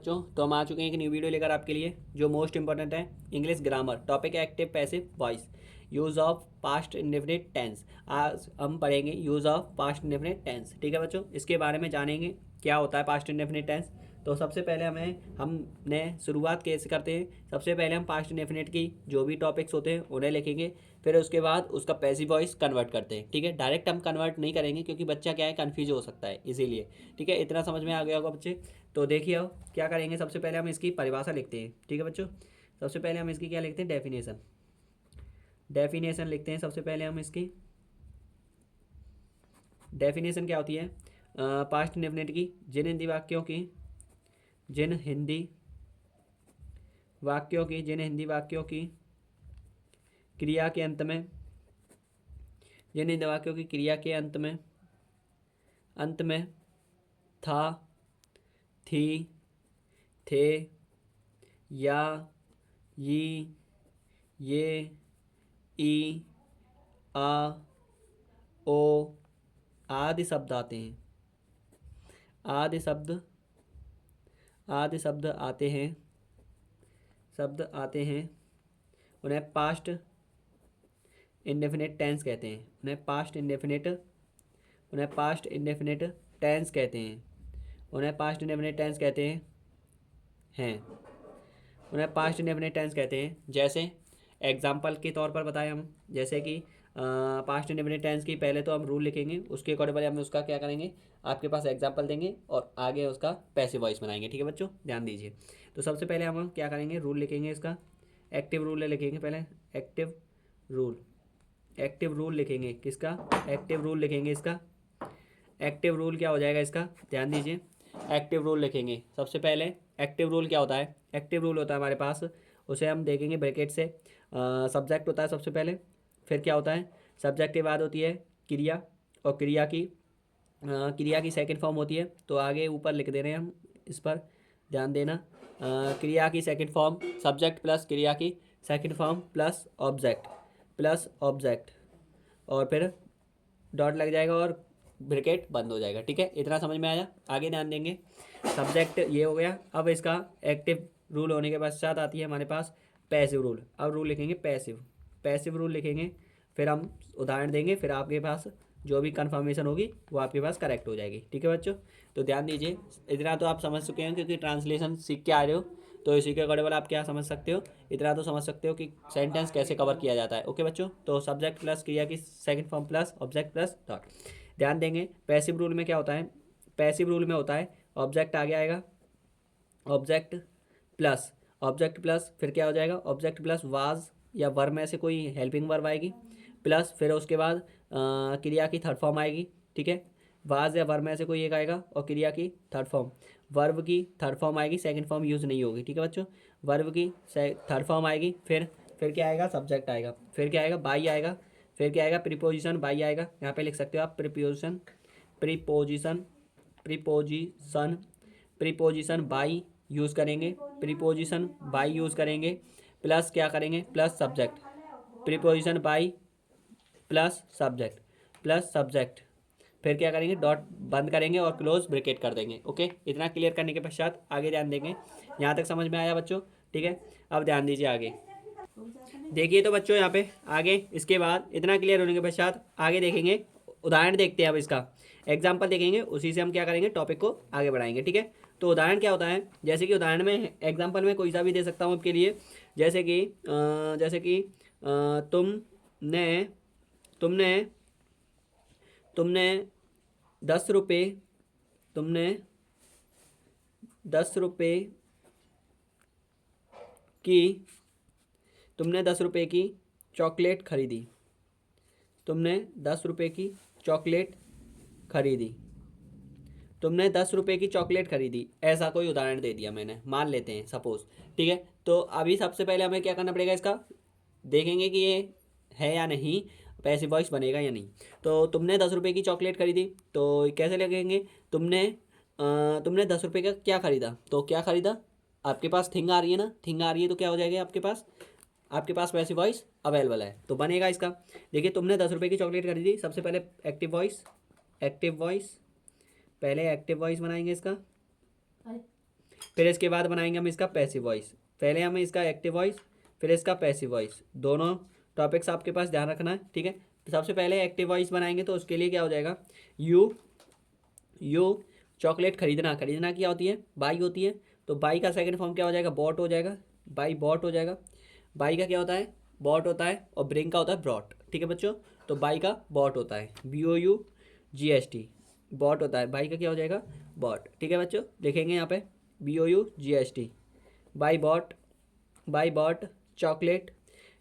बच्चों, तो हम आ चुके हैं एक न्यू वीडियो लेकर आपके लिए जो मोस्ट इंपॉर्टेंट है। इंग्लिश ग्रामर टॉपिक है active passive voice, use of past indefinite tense. आज हम पढ़ेंगे use of past indefinite tense. ठीक है बच्चों, इसके बारे में जानेंगे क्या होता है पास्ट इंडेफिनिट टेंस। तो सबसे पहले हमने शुरुआत कैसे करते हैं। सबसे पहले हम पास्ट इंडेफिनिट की जो भी टॉपिक्स होते हैं उन्हें लिखेंगे, फिर उसके बाद उसका पैसिव वॉइस कन्वर्ट करते हैं। ठीक है, डायरेक्ट हम कन्वर्ट नहीं करेंगे क्योंकि बच्चा क्या है कन्फ्यूज हो सकता है, इसीलिए। ठीक है, इतना समझ में आ गया होगा बच्चे। तो देखिए अब क्या करेंगे, सबसे पहले हम इसकी परिभाषा लिखते हैं। ठीक है बच्चों, सबसे पहले हम इसकी क्या लिखते हैं, डेफिनेशन। डेफिनेशन लिखते हैं सबसे पहले हम इसकी। डेफिनेशन क्या होती है पास्ट इंडेफिनिट की, जिन हिंदी वाक्यों की क्रिया के अंत में जिन हिंदी वाक्यों की क्रिया के अंत में था, थी, थे, या, ये, ई, आ, ओ आदि शब्द आते हैं। आदि शब्द आते हैं उन्हें पास्ट इंडेफिनिट टेंस कहते हैं। उन्हें पास्ट इंडेफिनिट टेंस कहते हैं। उन्हें पास्ट इंडेफिनिट टेंस कहते हैं। जैसे एग्जाम्पल के तौर पर बताएं हम, जैसे कि पास्ट इंडेफिनिट टेंस की पहले तो हम रूल लिखेंगे, उसके अकॉर्डिंग हम उसका क्या करेंगे, आपके पास एग्जाम्पल देंगे और आगे उसका पैसिव वॉइस बनाएंगे। ठीक है बच्चों, ध्यान दीजिए। तो सबसे पहले हम क्या करेंगे, रूल लिखेंगे इसका। एक्टिव रूल लिखेंगे पहले। एक्टिव रूल लिखेंगे किसका, एक्टिव रूल लिखेंगे इसका। एक्टिव रूल क्या हो जाएगा इसका, ध्यान दीजिए। एक्टिव रूल लिखेंगे सबसे पहले। एक्टिव रूल क्या होता है, एक्टिव रूल होता है हमारे पास, उसे हम देखेंगे ब्रैकेट से। सब्जेक्ट होता है सबसे पहले, फिर क्या होता है, सब्जेक्ट के बाद होती है क्रिया, और क्रिया की सेकंड फॉर्म होती है। तो आगे ऊपर लिख दे रहे हैं हम, इस पर ध्यान देना। क्रिया की सेकंड फॉर्म सब्जेक्ट प्लस क्रिया की सेकंड फॉर्म प्लस ऑब्जेक्ट, और फिर डॉट लग जाएगा और ब्रैकेट बंद हो जाएगा। ठीक है, इतना समझ में आया, आगे ध्यान देंगे। सब्जेक्ट ये हो गया। अब इसका एक्टिव रूल होने के पश्चात आती है हमारे पास पैसिव रूल। अब रूल लिखेंगे पैसिव रूल लिखेंगे, फिर हम उदाहरण देंगे, फिर आपके पास जो भी कन्फर्मेशन होगी वो आपके पास करेक्ट हो जाएगी। ठीक है बच्चों, तो ध्यान दीजिए। इतना तो आप समझ चुके हैं क्योंकि ट्रांसलेशन सीख के आ रहे हो, तो इसी के अकॉर्डिंग आप क्या समझ सकते हो, इतना तो समझ सकते हो कि सेंटेंस कैसे कवर किया जाता है। ओके बच्चों, तो सब्जेक्ट प्लस क्रिया की second form plus object plus dot. ध्यान देंगे पैसिव रूल में क्या होता है, पैसिव रूल में होता है ऑब्जेक्ट आगे आएगा, ऑब्जेक्ट प्लस फिर क्या हो जाएगा, ऑब्जेक्ट प्लस वाज या वर्ब में से कोई हेल्पिंग वर्ब आएगी, प्लस फिर उसके बाद क्रिया की थर्ड फॉर्म आएगी। ठीक है, वाज या वर्ब में से कोई एक आएगा और क्रिया की थर्ड फॉर्म, वर्ब की थर्ड फॉर्म आएगी, सेकंड फॉर्म यूज़ नहीं होगी। ठीक है बच्चों, वर्ब की थर्ड फॉर्म आएगी, फिर क्या आएगा, सब्जेक्ट आएगा, फिर क्या आएगा, बाई आएगा, फिर क्या आएगा, प्रीपोजिशन बाई आएगा। यहाँ पे लिख सकते हो आप प्रीपोजिशन प्रीपोजिशन बाई यूज़ करेंगे, प्लस क्या करेंगे, plus subject, preposition by plus subject, फिर क्या करेंगे, डॉट बंद करेंगे और क्लोज ब्रैकेट कर देंगे। ओके, इतना क्लियर करने के पश्चात आगे ध्यान देंगे। यहाँ तक समझ में आया बच्चों। ठीक है, अब ध्यान दीजिए आगे। देखिए तो बच्चों यहाँ पे आगे, इसके बाद इतना क्लियर होने के पश्चात आगे देखेंगे, उदाहरण देखते हैं। अब इसका एग्जाम्पल देखेंगे, उसी से हम क्या करेंगे, टॉपिक को आगे बढ़ाएंगे। ठीक है, तो उदाहरण क्या होता है, जैसे कि उदाहरण में एग्जाम्पल में कोई सा भी दे सकता हूँ आपके लिए। जैसे कि तुमने तुमने तुमने 10 रुपये तुमने 10 रुपये की तुमने 10 रुपये की चॉकलेट खरीदी। तुमने 10 रुपये की चॉकलेट खरीदी तुमने 10 रुपये की चॉकलेट खरीदी, ऐसा कोई उदाहरण दे दिया मैंने, मान लेते हैं सपोज। ठीक है, तो अभी सबसे पहले हमें क्या करना पड़ेगा, इसका देखेंगे कि ये है या नहीं, पैसिव वॉइस बनेगा या नहीं। तो तुमने 10 रुपये की चॉकलेट खरीदी, तो कैसे लगेंगे, तुमने 10 रुपये का क्या खरीदा, तो क्या खरीदा, आपके पास थिंग आ रही है ना, थिंग आ रही है तो क्या हो जाएगा, आपके पास पैसिव वॉइस अवेलेबल है तो बनेगा इसका। देखिए, तुमने 10 रुपये की चॉकलेट खरीदी, सबसे पहले एक्टिव वॉइस पहले एक्टिव वॉइस बनाएंगे इसका। फिर इसके बाद बनाएंगे हम इसका पैसिव वॉइस। पहले हमें इसका एक्टिव वॉइस, फिर इसका पैसिव वॉइस, दोनों टॉपिक्स आपके पास ध्यान रखना है, ठीक है। तो सबसे पहले एक्टिव वॉइस बनाएंगे तो उसके लिए क्या हो जाएगा, यू चॉकलेट खरीदना, खरीदना क्या होती है, बाई होती है। तो बाई का सेकंड फॉर्म क्या हो जाएगा, बॉट हो जाएगा, बाई बॉट हो जाएगा। बाई का क्या होता है, बॉट होता है, और ब्रिंग का होता है ब्रॉट, ठीक है बच्चों। तो बाई का बॉट होता है, BOUGST, बॉट होता है। बाई का क्या हो जाएगा, बॉट, ठीक है बच्चों। लिखेंगे यहाँ पे BOUGST, buy bought, buy bought chocolate,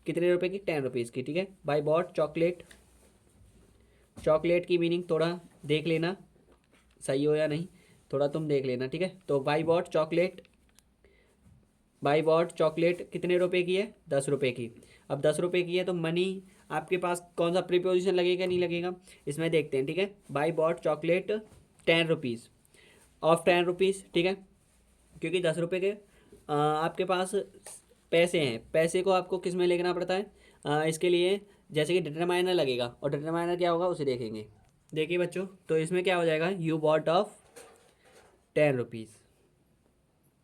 कितने रुपए की, 10 रुपीज़ की, ठीक है। बाई बॉट चॉकलेट, चॉकलेट की मीनिंग थोड़ा देख लेना सही हो या नहीं, थोड़ा तुम देख लेना, ठीक है। तो buy bought chocolate, buy bought chocolate कितने रुपए की है, 10 रुपए की। अब 10 रुपए की है तो मनी आपके पास कौन सा प्रीपोजिशन लगेगा, नहीं लगेगा, इसमें देखते हैं, ठीक है। Buy bought chocolate 10 rupees of 10 rupees, ठीक है, क्योंकि 10 रुपये के आपके पास पैसे हैं। पैसे को आपको किस में लिखना पड़ता है, इसके लिए जैसे कि डिटरमाइनर लगेगा, और डिटरमाइनर क्या होगा उसे देखेंगे। देखिए बच्चों, तो इसमें क्या हो जाएगा, you bought of 10 rupees,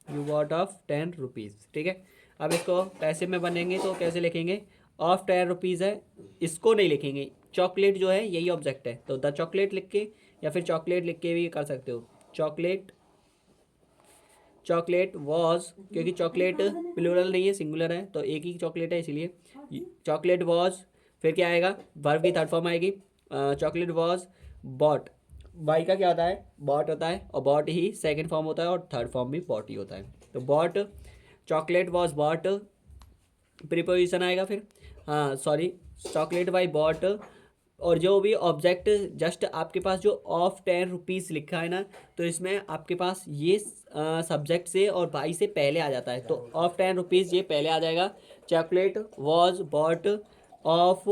you bought of 10 rupees, ठीक है। अब इसको पैसे में बनेंगे तो कैसे लिखेंगे, ऑफ 10 रुपीज़ है, इसको नहीं लिखेंगे, चॉकलेट जो है यही ऑब्जेक्ट है, तो द चॉकलेट लिख के या फिर चॉकलेट लिख के भी कर सकते हो। चॉकलेट, चॉकलेट वॉज, क्योंकि चॉकलेट प्लूरल नहीं है, सिंगुलर है, तो एक ही चॉकलेट है इसीलिए चॉकलेट वॉज। फिर क्या आएगा, वर्ब की थर्ड फॉर्म आएगी, चॉकलेट वॉज बॉट, बाई का क्या होता है, बॉट होता है, और बॉट ही सेकंड फॉर्म होता है, और थर्ड फॉर्म भी बॉट ही होता है। तो bought, chocolate was bought, preposition आएगा फिर, हाँ सॉरी, चॉकलेट बाई बॉट, और जो भी ऑब्जेक्ट जस्ट आपके पास जो ऑफ 10 रुपीज़ लिखा है ना, तो इसमें आपके पास ये सब्जेक्ट से और बाई से पहले आ जाता है, तो ऑफ 10 रुपीज़ ये पहले आ जाएगा। Chocolate was bot of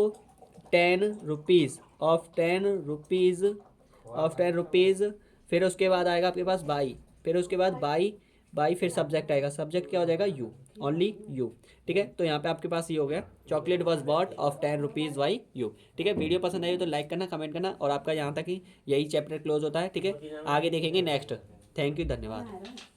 10 rupees, of 10 rupees, of 10 rupees. फिर उसके बाद आएगा आपके पास बाई, फिर उसके बाद बाई, बाई फिर सब्जेक्ट आएगा, सब्जेक्ट क्या हो जाएगा, यू, ओनली यू, ठीक है। तो यहाँ पे आपके पास ये हो गया, chocolate was bot of 10 rupees by you, ठीक है। वीडियो पसंद आई तो लाइक करना, कमेंट करना, और आपका यहाँ तक ही यही चैप्टर क्लोज होता है, ठीक है। आगे देखेंगे नेक्स्ट। थैंक यू, धन्यवाद।